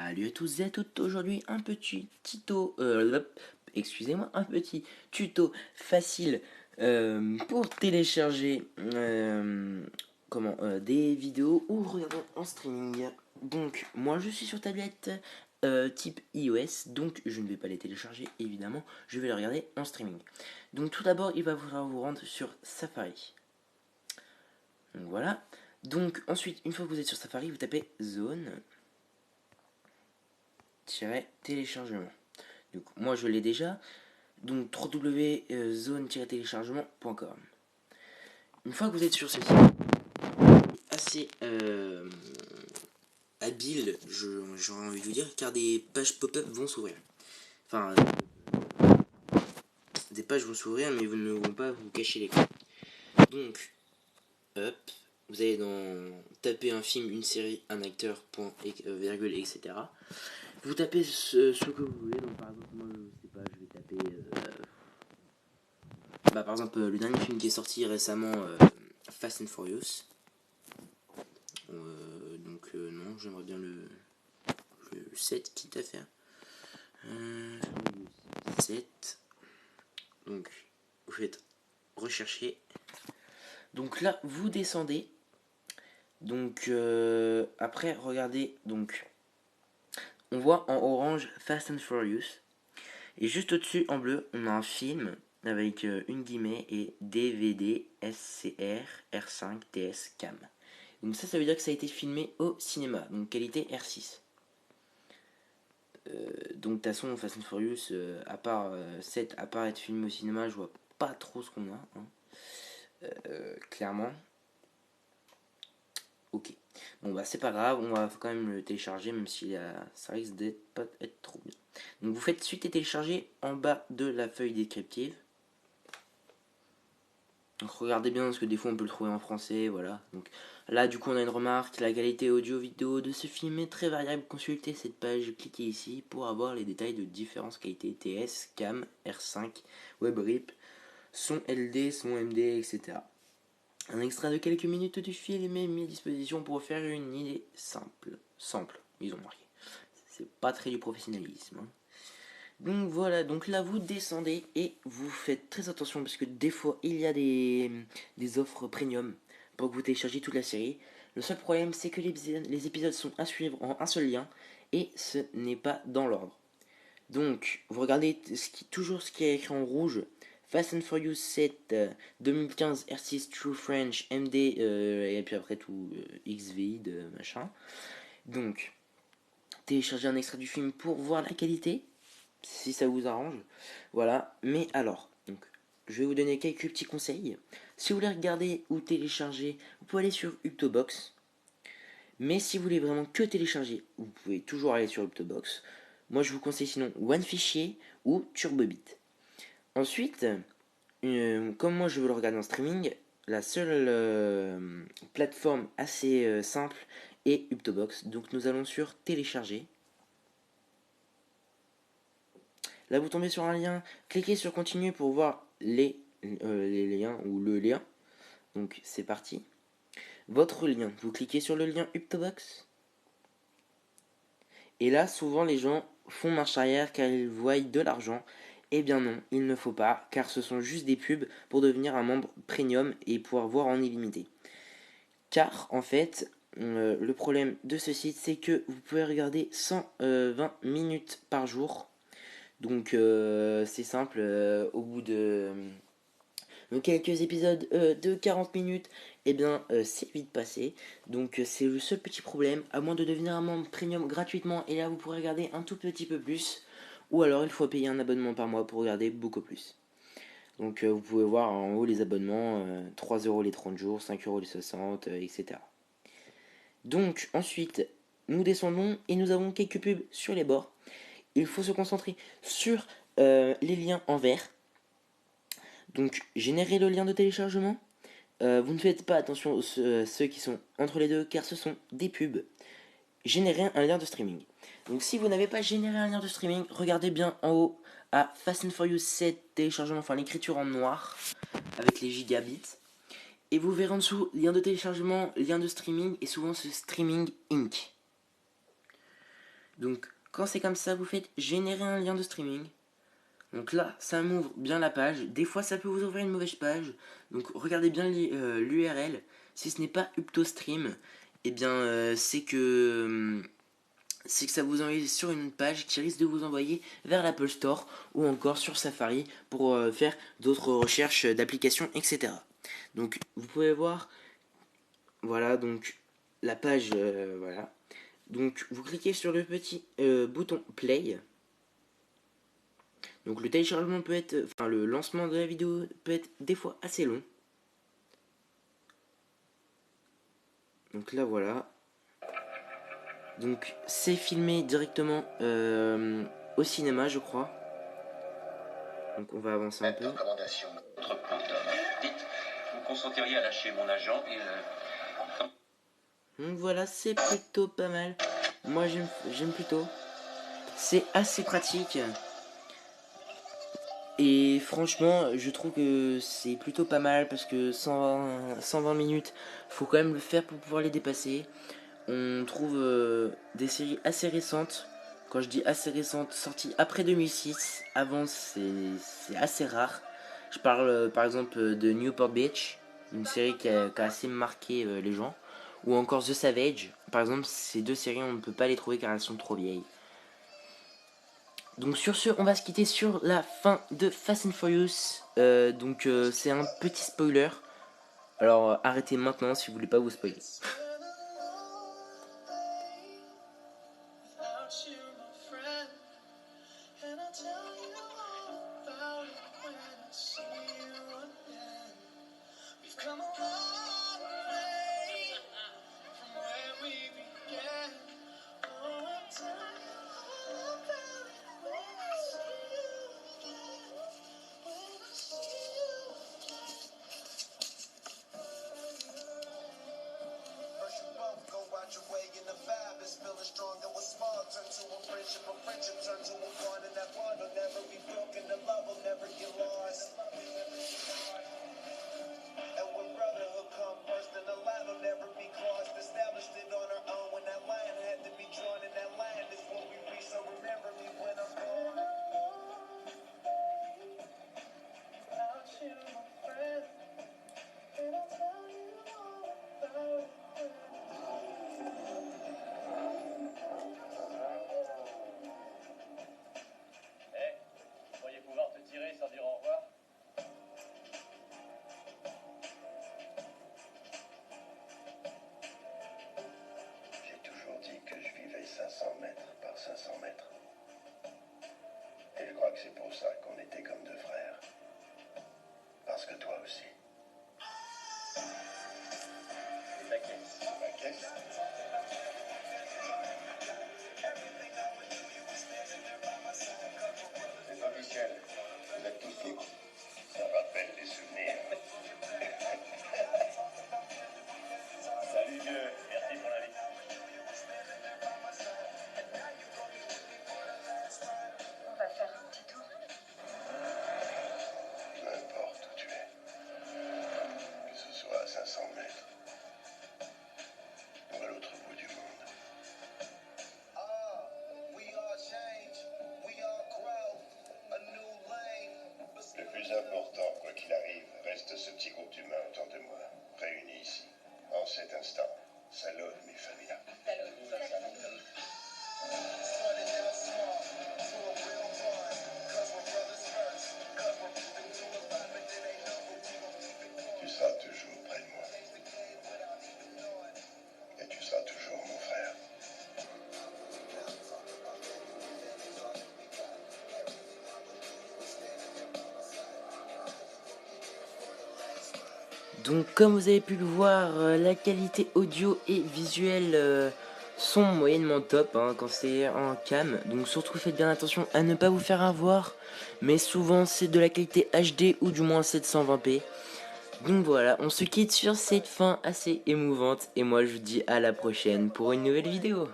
Salut à tous et à toutes, aujourd'hui un petit tuto, excusez-moi, un petit tuto facile pour télécharger des vidéos ou regarder en streaming. Donc moi je suis sur tablette type iOS, donc je ne vais pas les télécharger évidemment, je vais les regarder en streaming. Donc tout d'abord il va falloir vous rendre sur Safari. Donc voilà, donc ensuite une fois que vous êtes sur Safari vous tapez zone téléchargement. Donc moi je l'ai déjà. Donc www.zone-téléchargement.com. Une fois que vous êtes sur ce site, assez habile, j'aurais envie de vous dire, car des pages pop-up vont s'ouvrir. Enfin, des pages vont s'ouvrir, mais vous ne vont pas vous cacher l'écran. Donc, hop, vous allez taper un film, une série, un acteur, point, virgule, etc. Vous tapez ce que vous voulez. Donc par exemple, moi je sais pas, je vais taper par exemple le dernier film qui est sorti récemment, Fast and Furious. Non, j'aimerais bien le 7 quitte à faire. Le 7. Donc vous faites rechercher. Donc là vous descendez. Donc après regardez, donc on voit en orange Fast and Furious. Et juste au-dessus en bleu on a un film avec une guillemets et DVD SCR R5 TS Cam. Donc ça veut dire que ça a été filmé au cinéma, donc qualité R6. Donc de toute façon Fast and Furious, à part être filmé au cinéma, je vois pas trop ce qu'on a, hein. Clairement. Ok. Bon bah c'est pas grave, on va quand même le télécharger, même si ça risque d'être pas être trop bien. Donc vous faites suite et télécharger en bas de la feuille descriptive. Donc regardez bien parce que des fois on peut le trouver en français, voilà. Donc là du coup on a une remarque, la qualité audio-vidéo de ce film est très variable. Consultez cette page, cliquez ici pour avoir les détails de différentes qualités TS, CAM, R5, WebRip, son LD, son MD, etc. Un extrait de quelques minutes du film est mis à disposition pour faire une idée simple. Simple, ils ont marqué. C'est pas très du professionnalisme, hein. Donc voilà, donc là vous descendez et vous faites très attention parce que des fois il y a des offres premium pour que vous téléchargez toute la série. Le seul problème c'est que les épisodes sont à suivre en un seul lien et ce n'est pas dans l'ordre. Donc vous regardez toujours ce qui est écrit en rouge. Fast and Furious 7 2015 R6 True French MD et puis après tout XVI de machin. Donc téléchargez un extrait du film pour voir la qualité si ça vous arrange. Voilà, mais alors, donc, je vais vous donner quelques petits conseils. Si vous voulez regarder ou télécharger, vous pouvez aller sur Uptobox. Mais si vous voulez vraiment que télécharger, vous pouvez toujours aller sur Uptobox. Moi, je vous conseille sinon OneFichier ou TurboBit. Ensuite, comme moi je veux le regarder en streaming, la seule plateforme assez simple est Uptobox. Donc nous allons sur télécharger. Là, vous tombez sur un lien, cliquez sur continue pour voir les liens ou le lien. Donc, c'est parti. Votre lien, vous cliquez sur le lien Uptobox. Et là, souvent, les gens font marche arrière car ils voient de l'argent. Eh bien non, il ne faut pas, car ce sont juste des pubs pour devenir un membre premium et pouvoir voir en illimité. Car, en fait, le problème de ce site, c'est que vous pouvez regarder 120 minutes par jour. Donc c'est simple, au bout de quelques épisodes de 40 minutes, et bien c'est vite passé. Donc c'est le seul petit problème, à moins de devenir un membre premium gratuitement, et là vous pourrez regarder un tout petit peu plus, ou alors il faut payer un abonnement par mois pour regarder beaucoup plus. Donc vous pouvez voir en haut les abonnements, 3€ les 30 jours, 5€ les 60, etc. Donc ensuite, nous descendons et nous avons quelques pubs sur les bords. Il faut se concentrer sur les liens en vert. Donc, générer le lien de téléchargement. Vous ne faites pas attention aux ceux qui sont entre les deux, car ce sont des pubs. Générer un lien de streaming. Donc, si vous n'avez pas généré un lien de streaming, regardez bien en haut à Fast and Furious 7 téléchargement, enfin l'écriture en noir avec les gigabits. Et vous verrez en dessous lien de téléchargement, lien de streaming, et souvent c'est Streaming Inc. Donc quand c'est comme ça, vous faites générer un lien de streaming. Donc là, ça m'ouvre bien la page. Des fois, ça peut vous ouvrir une mauvaise page. Donc regardez bien l'URL. Si ce n'est pas UptoStream, eh bien c'est que ça vous envoie sur une page qui risque de vous envoyer vers l'Apple Store ou encore sur Safari pour faire d'autres recherches d'applications, etc. Donc vous pouvez voir, voilà, donc la page, voilà. Donc vous cliquez sur le petit bouton Play. Donc le téléchargement peut être, enfin le lancement de la vidéo peut être des fois assez long. Donc là voilà. Donc c'est filmé directement au cinéma, je crois. Donc on va avancer un peu. Recommandation. Dites, vous consentiriez à lâcher mon agent et Donc voilà, c'est plutôt pas mal. Moi j'aime plutôt. C'est assez pratique. Et franchement, je trouve que c'est plutôt pas mal parce que 120 minutes, faut quand même le faire pour pouvoir les dépasser. On trouve des séries assez récentes. Quand je dis assez récentes, sorties après 2006. Avant, c'est assez rare. Je parle par exemple de Newport Beach, une série qui a assez marqué les gens. Ou encore The Savage. Par exemple, ces deux séries, on ne peut pas les trouver car elles sont trop vieilles. Donc sur ce, on va se quitter sur la fin de Fast and Furious. C'est un petit spoiler. Alors arrêtez maintenant si vous voulez pas vous spoiler. C'est pour ça qu'on était comme deux frères. Parce que toi aussi. La caisse. La caisse. C'est officiel. Vous êtes tous libres. Ça rappelle des souvenirs. Salut vieux. Merci pour l'invitation. On va faire un petit tour. Peu importe où tu es. Que ce soit à 500 mètres. Ou à l'autre bout du monde. Le plus important, quoi qu'il arrive, reste ce petit groupe d'humains autour de moi, réunis ici. En cet instant, Salud, mi familia. Tu seras toujours près de moi. Et tu seras toujours mon frère. Donc comme vous avez pu le voir, la qualité audio et visuelle sont moyennement top quand c'est en cam. Donc surtout faites bien attention à ne pas vous faire avoir. Mais souvent c'est de la qualité HD ou du moins 720p. Donc voilà, on se quitte sur cette fin assez émouvante. Et moi je vous dis à la prochaine pour une nouvelle vidéo.